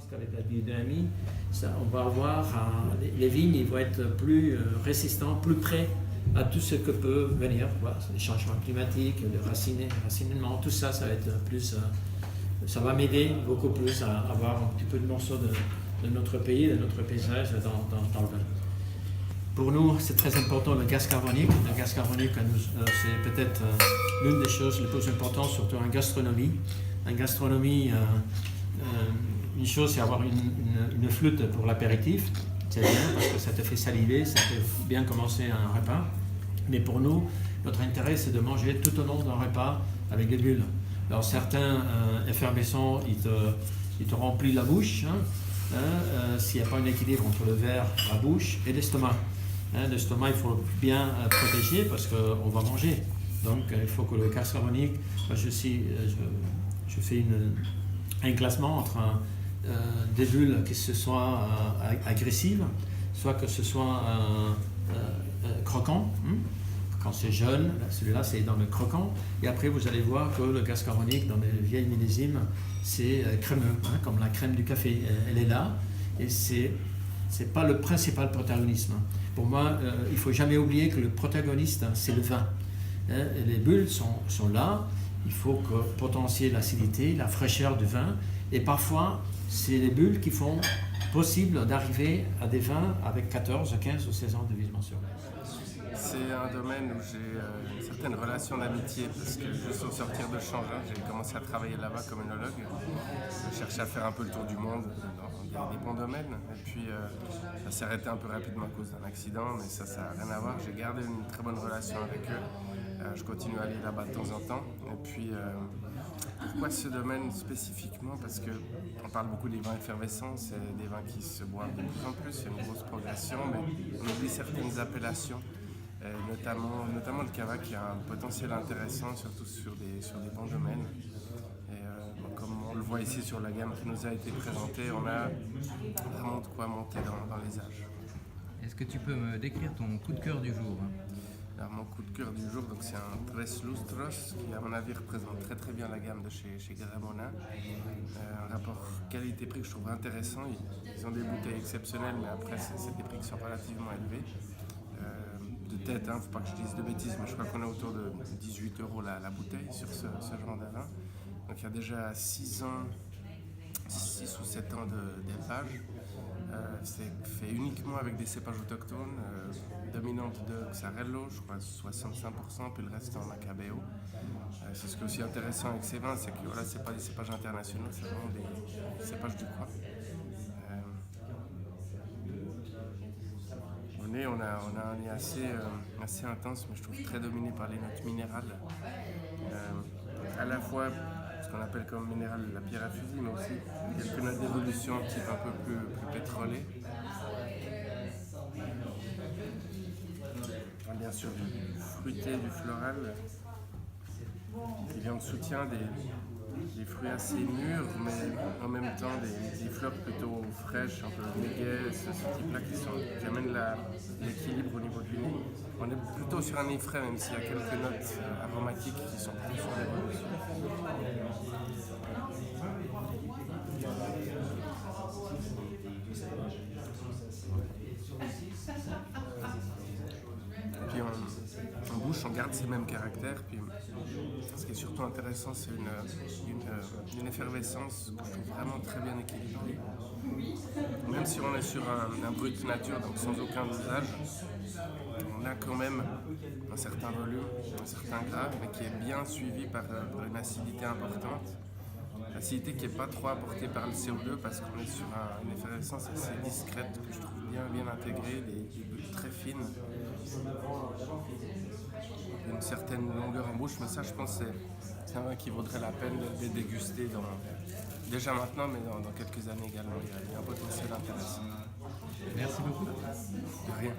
pense qu'avec la biodynamie, on va avoir les vignes ils vont être plus résistants, plus prêts à tout ce que peut venir, voilà, les changements climatiques, le racinement, tout ça, ça va être plus, ça va m'aider beaucoup plus à avoir un petit peu de morceaux de notre pays, de notre paysage dans le vin. Pour nous, c'est très important le gaz carbonique. Le gaz carbonique, c'est peut-être l'une des choses les plus importantes, surtout en gastronomie. En gastronomie, une chose, c'est avoir une flûte pour l'apéritif. C'est bien parce que ça te fait saliver, ça fait bien commencer un repas. Mais pour nous, notre intérêt, c'est de manger tout au long d'un repas avec des bulles. Alors certains effervescents, ils te remplissent la bouche, s'il n'y a pas un équilibre entre le verre, la bouche et l'estomac. L'estomac, il faut bien protéger parce qu'on va manger. Donc, il faut que le gaz carbonique, je fais un classement entre des bulles qui se soient agressives, soit que ce soit croquant. Quand c'est jeune, celui-là, c'est dans le croquant. Et après, vous allez voir que le gaz carbonique, dans les vieilles millésimes, c'est crémeux, comme la crème du café. Elle est là et c'est pas le principal protagonisme. Pour moi, il ne faut jamais oublier que le protagoniste, c'est le vin. Les bulles sont là, il faut potentier l'acidité, la fraîcheur du vin, et parfois, c'est les bulles qui font possible d'arriver à des vins avec 14, 15 ou 16 ans de vie mensuelle. C'est un domaine où j'ai une certaine relation d'amitié parce que juste au sortir de Changin, j'ai commencé à travailler là-bas comme œnologue. Je cherchais à faire un peu le tour du monde dans des bons domaines et puis ça s'est arrêté un peu rapidement à cause d'un accident, mais ça n'a rien à voir. J'ai gardé une très bonne relation avec eux. Je continue à aller là-bas de temps en temps. Et puis pourquoi ce domaine spécifiquement? Parce qu'on parle beaucoup des vins effervescents, c'est des vins qui se boivent de plus en plus, il y a une grosse progression, mais on oublie certaines appellations. Notamment le cava qui a un potentiel intéressant, surtout sur des bons domaines. Et comme on le voit ici sur la gamme qui nous a été présentée, on a vraiment de quoi monter dans les âges. Est-ce que tu peux me décrire ton coup de cœur du jour? Alors, mon coup de cœur du jour, c'est un Tres Lustros qui, à mon avis, représente très très bien la gamme de chez Gramona. Un rapport qualité-prix que je trouve intéressant. Ils ont des bouteilles exceptionnelles, mais après, c'est des prix qui sont relativement élevés. De tête, faut pas que je dise de bêtises, mais je crois qu'on est autour de 18 € la bouteille sur ce genre de vin. Donc il y a déjà 6 ou 7 ans d'élevage. C'est fait uniquement avec des cépages autochtones, dominante de Xarello, je crois 65%, puis le reste en Macabeo. C'est ce qui est aussi intéressant avec ces vins, c'est que voilà, c'est pas des cépages internationaux, c'est vraiment des cépages du coin. On a un nez assez intense, mais je trouve très dominé par les notes minérales. À la fois ce qu'on appelle comme minéral la pierre à fusil, mais aussi quelques notes d'évolution, un petit peu plus pétrolées. Bien sûr du fruité, du floral, qui vient de soutien des fruits assez mûrs, mais en même temps des fleurs plutôt fraîches, un peu méguées, ce type-là qui amènent l'équilibre au niveau du nez. On est plutôt sur un nez frais, même s'il y a quelques notes aromatiques qui sont plus sur l'évolution. Puis en bouche, on garde ces mêmes caractères. Puis, ce qui est surtout intéressant, c'est une effervescence que je trouve vraiment très bien équilibrée. Même si on est sur un brut nature, donc sans aucun dosage, on a quand même un certain volume, un certain gras, mais qui est bien suivi par une acidité importante. L'acidité qui n'est pas trop apportée par le CO2 parce qu'on est sur une effervescence assez discrète que je trouve bien intégrée, des bulles très fines. Une certaine longueur en bouche, mais ça je pense que c'est un vin qui vaudrait la peine de déguster déjà maintenant, mais dans quelques années également. Il y a un potentiel intéressant. Merci beaucoup. De rien.